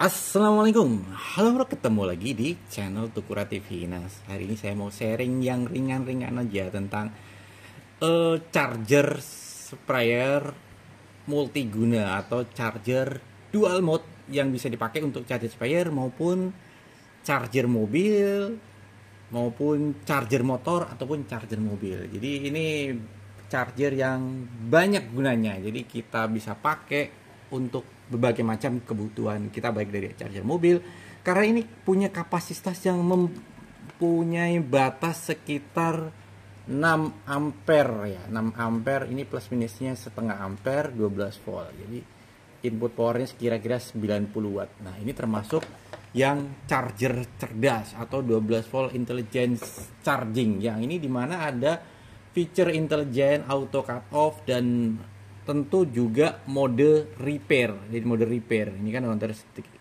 Assalamualaikum, halo bro, ketemu lagi di channel Tukura TV. Nah, hari ini saya mau sharing yang ringan-ringan aja tentang charger sprayer multiguna atau charger dual mode yang bisa dipakai untuk charger sprayer maupun charger mobil maupun charger motor ataupun charger mobil. Jadi ini charger yang banyak gunanya. Jadi kita bisa pakai untuk berbagai macam kebutuhan kita, baik dari charger mobil karena ini punya kapasitas yang mempunyai batas sekitar 6 ampere ya. 6 ampere ini plus minusnya setengah ampere, 12 volt. Jadi input powernya kira-kira 90 watt. Nah, ini termasuk yang charger cerdas atau 12 volt intelligence charging. Yang ini dimana ada feature intelligent auto cut off dan tentu juga mode repair. Jadi mode repair ini kan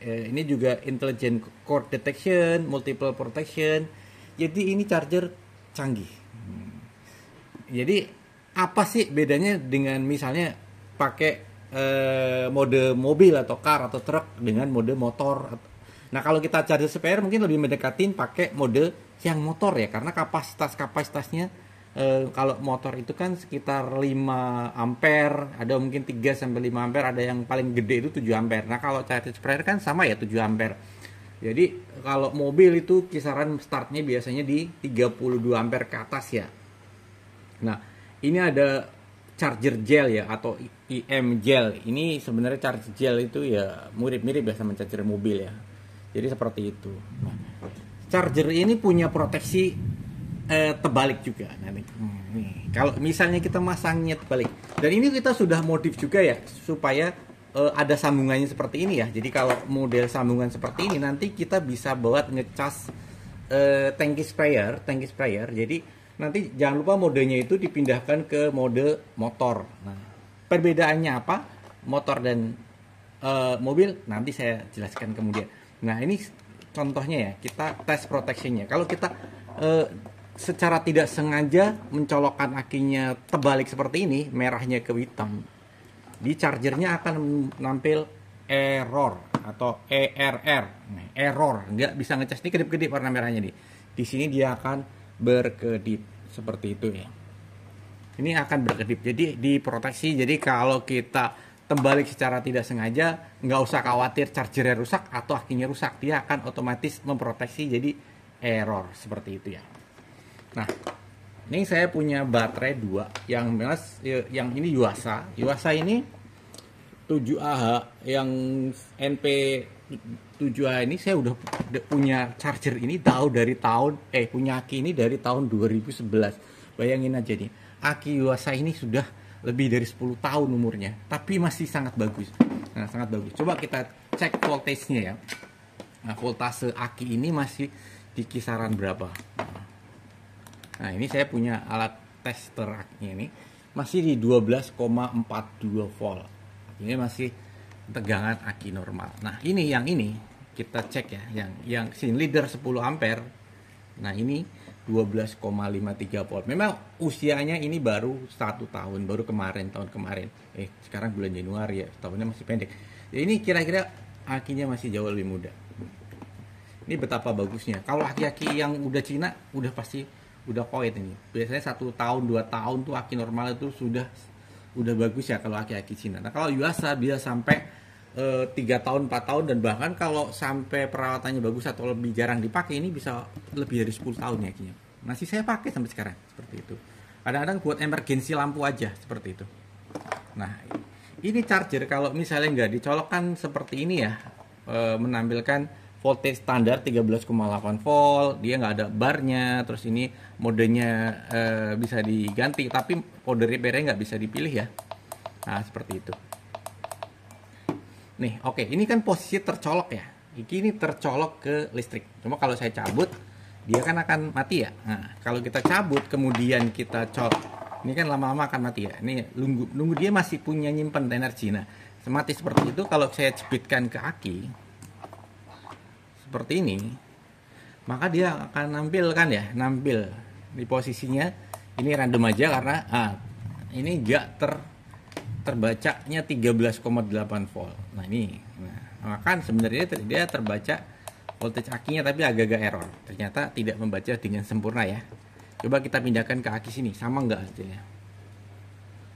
ini juga intelligent cord detection, multiple protection. Jadi ini charger canggih. Jadi apa sih bedanya dengan misalnya pakai mode mobil atau car atau truk dengan mode motor? Nah, kalau kita charger spare mungkin lebih mendekatin pakai mode yang motor ya, karena kapasitasnya kalau motor itu kan sekitar 5 ampere, ada mungkin 3 sampai 5 ampere, ada yang paling gede itu 7 ampere. Nah, kalau charger sprayer kan sama ya, 7 ampere. Jadi kalau mobil itu kisaran startnya biasanya di 32 ampere ke atas ya. Nah, ini ada charger gel ya atau IM gel. Ini sebenarnya charger gel itu ya mirip-mirip ya sama charger mobil ya. Jadi seperti itu. Nah, charger ini punya proteksi terbalik juga. Nah, nih. Kalau misalnya kita masangnya terbalik, dan ini kita sudah modif juga ya supaya ada sambungannya seperti ini ya. Jadi kalau model sambungan seperti ini nanti kita bisa buat ngecas tangki sprayer. Jadi nanti jangan lupa modenya itu dipindahkan ke mode motor. Nah, perbedaannya apa motor dan mobil nanti saya jelaskan kemudian. Nah, ini contohnya ya, kita tes protectionnya. Kalau kita secara tidak sengaja mencolokkan akinya terbalik seperti ini, merahnya ke hitam, di chargernya akan menampil error atau ERR. Nah, error, nggak bisa ngecas. Ini kedip-kedip warna merahnya nih. Di sini dia akan berkedip seperti itu ya. Ini akan berkedip, jadi diproteksi. Jadi kalau kita terbalik secara tidak sengaja, nggak usah khawatir chargernya rusak atau akinya rusak, dia akan otomatis memproteksi, jadi error seperti itu ya. Nah, ini saya punya baterai 2 yang ini Yuasa. Yuasa ini 7AH yang NP 7AH ini saya udah punya charger ini punya aki ini dari tahun 2011. Bayangin aja nih, aki Yuasa ini sudah lebih dari 10 tahun umurnya, tapi masih sangat bagus. Nah, sangat bagus. Coba kita cek voltage-nya ya. Nah, voltase aki ini masih di kisaran berapa? Nah, ini saya punya alat tester akinya ini masih di 12,42 volt. Ini masih tegangan aki normal. Nah, ini kita cek ya, yang sin leader 10 ampere. Nah, ini 12,53 volt. Memang usianya ini baru 1 tahun, baru tahun kemarin. Sekarang bulan Januari ya, tahunnya masih pendek. Jadi ini kira-kira akinya masih jauh lebih muda. Ini betapa bagusnya. Kalau aki-aki yang udah Cina udah koit ini. Biasanya 1 tahun 2 tahun tuh aki normal itu udah bagus ya kalau aki-aki Cina. Nah, kalau Yuasa bisa sampai 3 tahun 4 tahun, dan bahkan kalau sampai perawatannya bagus atau lebih jarang dipakai ini bisa lebih dari 10 tahun ya akinya. Masih saya pakai sampai sekarang seperti itu. Kadang-kadang buat emergensi lampu aja seperti itu. Nah, ini charger kalau misalnya nggak dicolokkan seperti ini ya, menampilkan voltage standar 13,8 volt, dia nggak ada barnya. Terus ini modenya bisa diganti, tapi mode repairnya nggak bisa dipilih ya. Nah, seperti itu. Nih, oke, ini kan posisi tercolok ya. Ini tercolok ke listrik. Cuma kalau saya cabut, dia kan akan mati ya. Nah, kalau kita cabut kemudian kita colok, ini kan lama-lama akan mati ya. Ini nunggu dia masih punya nyimpen energi. Nah, mati seperti itu. Kalau saya jepitkan ke aki seperti ini, maka dia akan nampil di posisinya ini random aja karena ini enggak terbacanya 13,8 volt. Nah, ini Nah, kan sebenarnya dia terbaca voltage akinya tapi agak-agak error. Ternyata tidak membaca dengan sempurna ya. Coba kita pindahkan ke aki sini, sama nggak hasilnya?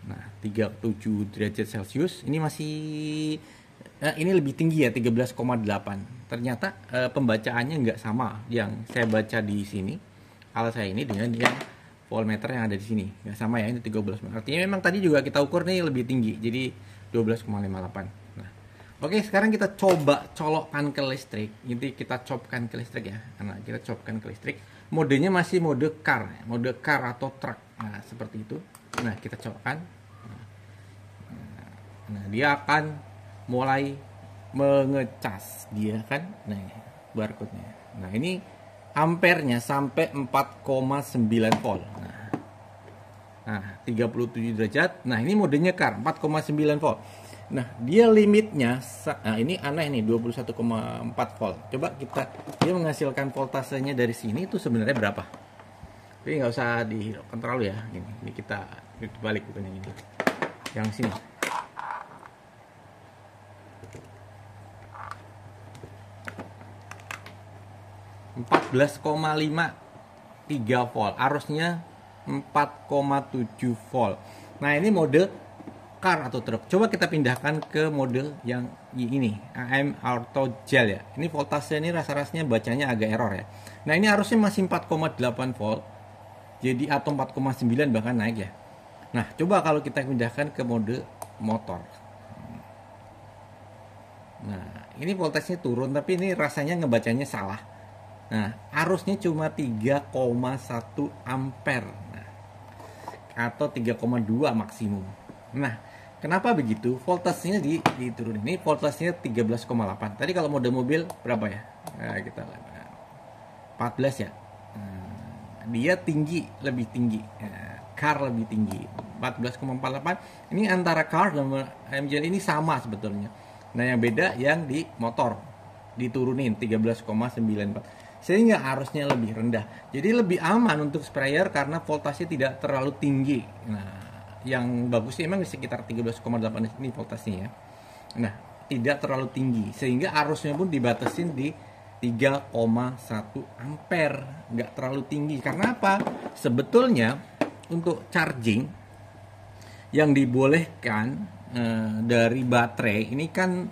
Nah, 37 derajat Celcius ini masih ini lebih tinggi ya, 13,8. Ternyata pembacaannya nggak sama yang saya baca di sini alat saya ini dengan yang voltmeter yang ada di sini. Nggak sama ya, ini 13. Artinya memang tadi juga kita ukur nih lebih tinggi, jadi 12,58. Nah, oke, sekarang kita coba colokkan ke listrik. Ini kita copkan ke listrik ya. Nah, kita copkan ke listrik. Modenya masih mode car atau truck. Nah, seperti itu. Nah, kita colokkan. Nah, dia akan mulai mengecas dia kan. Nah, barcode-nya. Nah, ini ampernya sampai 4,9 volt. Nah, 37 derajat. Nah, ini modenya car 4,9 volt. Nah, dia limitnya, nah ini aneh nih, 21,4 volt. Coba dia menghasilkan voltasenya dari sini itu sebenarnya berapa? Tapi nggak usah dihidupkan terlalu ya. Ini kita balik bukan yang ini. Yang sini. 14,53 volt. Arusnya 4,7 volt. Nah, ini mode car atau truk. Coba kita pindahkan ke mode yang ini, AM Auto Gel ya. Ini voltasenya ini rasa-rasanya bacanya agak error ya. Nah, ini arusnya masih 4,8 volt. Jadi atau 4,9 bahkan naik ya. Nah, coba kalau kita pindahkan ke mode motor. Nah, ini voltasenya turun tapi ini rasanya ngebacanya salah. Nah, arusnya cuma 3,1 ampere. Nah, atau 3,2 maksimum. Nah, kenapa begitu? Voltasenya diturunin. Ini voltasenya 13,8. Tadi kalau mode mobil berapa ya? Nah, kita 14 ya. Nah, dia tinggi, lebih tinggi. Nah, car lebih tinggi. 14,48. Ini antara car dan MGL ini sama sebetulnya. Nah, yang beda yang di motor diturunin 13,94. Sehingga arusnya lebih rendah. Jadi lebih aman untuk sprayer karena voltasnya tidak terlalu tinggi. Nah, yang bagus sih memang di sekitar 13,8 ini voltasnya ya. Nah, tidak terlalu tinggi sehingga arusnya pun dibatasin di 3,1 ampere, nggak terlalu tinggi. Karena apa? Sebetulnya untuk charging yang dibolehkan dari baterai ini kan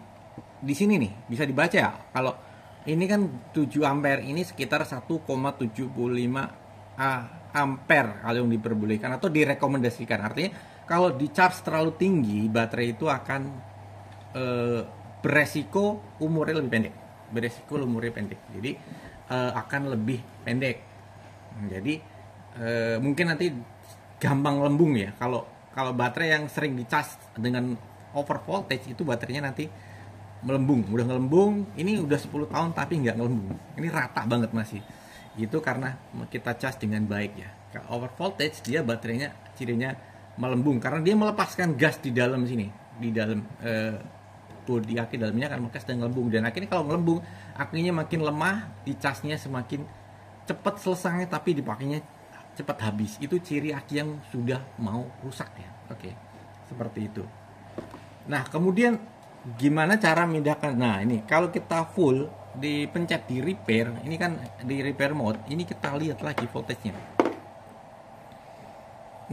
di sini nih bisa dibaca ya. Kalau ini kan 7 ampere ini sekitar 1,75 ampere kalau yang diperbolehkan atau direkomendasikan. Artinya kalau di charge terlalu tinggi baterai itu akan beresiko umurnya lebih pendek. Jadi akan lebih pendek. Jadi mungkin nanti gampang lembung ya. Kalau baterai yang sering dicas dengan over voltage itu baterainya nanti melembung, udah ngelembung, ini udah 10 tahun tapi nggak ngelembung. Ini rata banget masih. Itu karena kita cas dengan baik ya. Kalau over voltage dia baterainya cirinya melembung karena dia melepaskan gas di dalam sini, di dalam bodi aki dalamnya akan mekas dan ngelembung, dan akhirnya kalau ngelembung akinya makin lemah, dicasnya semakin cepat selesai tapi dipakainya cepat habis. Itu ciri aki yang sudah mau rusak ya. Oke. Seperti itu. Nah, kemudian gimana cara memindahkan? Nah, ini kalau kita full dipencet di repair, ini kan di repair mode, ini kita lihat lagi voltage-nya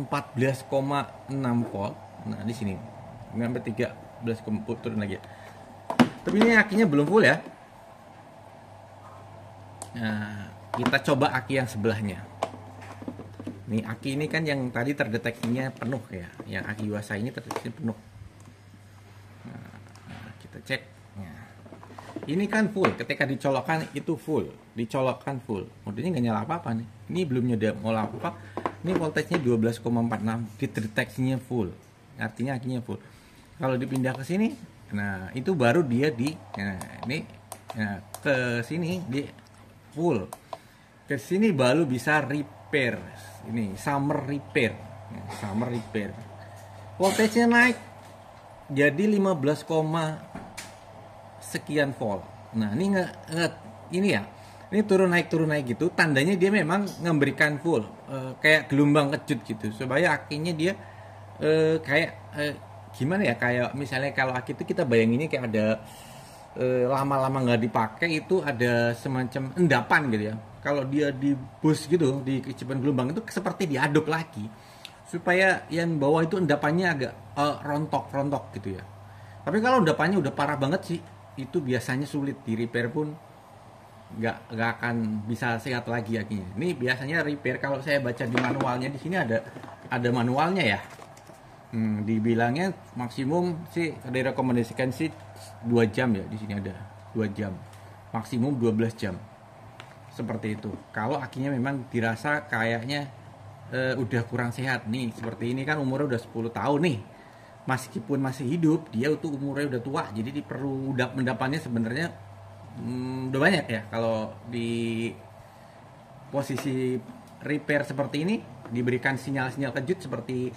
14,6 volt. Nah, di sini sampai 13 turun lagi. Tapi ini akinya belum full ya. Nah, kita coba aki yang sebelahnya. Nih, aki ini kan yang tadi terdeteksinya penuh ya. Yang aki Yuasa ini terdeteksi penuh. Kita cek. Nah, ini kan full. Ketika dicolokkan itu full. Dicolokkan full. Modenya nggak nyala apa-apa nih. Ini belum nyala apa-apa. Ini voltage-nya 12,46. Dideteksinya full. Artinya akinya full. Kalau dipindah ke sini, nah itu baru dia ke sini di full. Ke sini baru bisa repair. Ini summer repair. Summer repair. Voltage-nya naik jadi 15, sekian volt. Nah, ini ini ya. Ini turun naik gitu. Tandanya dia memang memberikan full, kayak gelombang kejut gitu. Supaya akinya dia kayak gimana ya? Kayak misalnya kalau aki itu kita bayanginnya kayak ada lama-lama nggak dipakai itu ada semacam endapan gitu ya. Kalau dia di bus gitu, di kecipan gelombang itu seperti diaduk lagi supaya yang bawah itu endapannya agak rontok-rontok gitu ya. Tapi kalau endapannya udah parah banget sih, itu biasanya sulit di repair pun nggak akan bisa sehat lagi akhirnya. Ini biasanya repair kalau saya baca di manualnya di sini ada manualnya ya. Dibilangnya maksimum sih direkomendasikan sih 2 jam ya, di sini ada 2 jam. Maksimum 12 jam. Seperti itu. Kalau akinya memang dirasa kayaknya udah kurang sehat nih, seperti ini kan umurnya udah 10 tahun nih, meskipun masih hidup dia tuh umurnya udah tua, jadi perlu mendapannya sebenarnya udah banyak ya. Kalau di posisi repair seperti ini diberikan sinyal-sinyal kejut seperti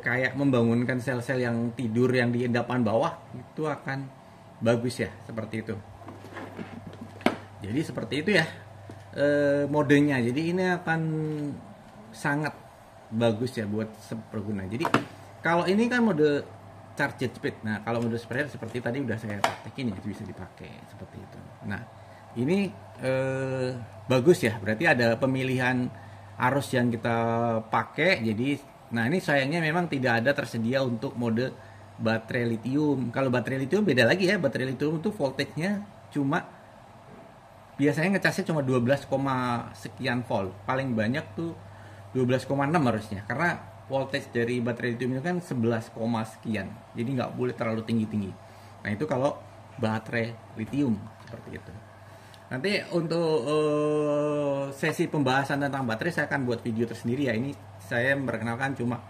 kayak membangunkan sel-sel yang tidur yang di endapan bawah, itu akan bagus ya, seperti itu. Jadi seperti itu ya modenya. Jadi ini akan sangat bagus ya buat pengguna. Jadi kalau ini kan mode charge speed. Nah, kalau mode sprayer seperti tadi udah saya praktekin ya, bisa dipakai seperti itu. Nah, ini bagus ya. Berarti ada pemilihan arus yang kita pakai. Jadi, nah ini sayangnya memang tidak ada tersedia untuk mode baterai lithium. Kalau baterai lithium beda lagi ya. Baterai lithium itu voltage-nya cuma biasanya ngecasnya cuma 12, sekian volt. Paling banyak tuh 12,6 harusnya, karena voltage dari baterai lithium itu kan 11, sekian, jadi nggak boleh terlalu tinggi-tinggi. Nah itu kalau baterai lithium seperti itu. Nanti untuk sesi pembahasan tentang baterai saya akan buat video tersendiri ya. Ini saya memperkenalkan cuma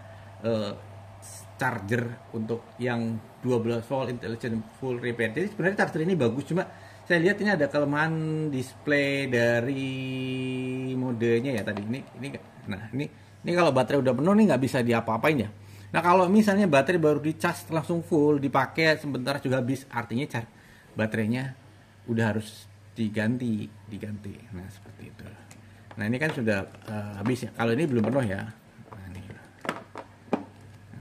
charger untuk yang 12 volt intelligent full repair. Jadi sebenarnya charger ini bagus, cuma saya lihat ini ada kelemahan display dari modenya ya tadi. Nah ini kalau baterai udah penuh nih nggak bisa diapa-apain ya. Nah kalau misalnya baterai baru dicas langsung full, dipakai sebentar juga habis, artinya baterainya udah harus diganti. Nah seperti itu. Nah ini kan sudah habis ya. Kalau ini belum penuh ya.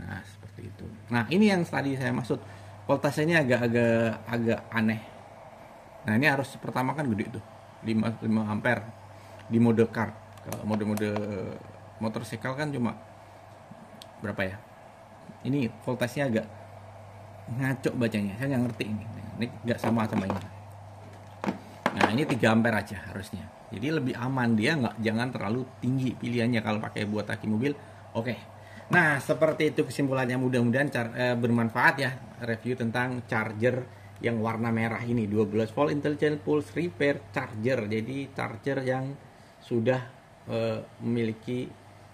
Nah seperti itu. Nah ini yang tadi saya maksud, voltasenya agak aneh. Nah ini harus pertama kan gede tuh, 5 ampere di mode kart. Kalau mode motorcycle kan cuma berapa ya? Ini voltasenya agak ngaco bacanya, saya nggak ngerti ini nggak sama ini. Nah ini 3 ampere aja harusnya, jadi lebih aman, dia jangan terlalu tinggi pilihannya kalau pakai buat aki mobil. Oke. Nah seperti itu kesimpulannya, mudah-mudahan bermanfaat ya review tentang charger yang warna merah ini, 12 volt intelligent pulse repair charger. Jadi charger yang sudah memiliki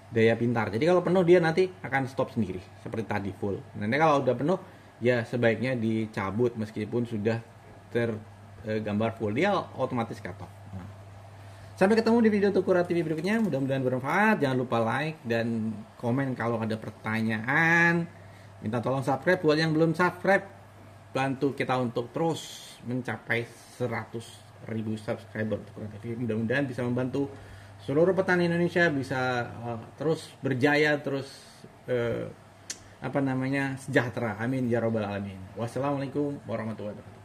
daya pintar. Jadi kalau penuh dia nanti akan stop sendiri seperti tadi full. Nanti kalau udah penuh ya sebaiknya dicabut meskipun sudah tergambar full, dia otomatis cut off. Nah. Sampai ketemu di video Tukura TV berikutnya. Mudah-mudahan bermanfaat. Jangan lupa like dan komen kalau ada pertanyaan. Minta tolong subscribe buat yang belum subscribe. Bantu kita untuk terus mencapai 100.000 subscriber Tukura TV. Mudah-mudahan bisa membantu seluruh petani Indonesia bisa terus berjaya, terus sejahtera. Amin ya robbal alamin. Wassalamualaikum warahmatullahi wabarakatuh.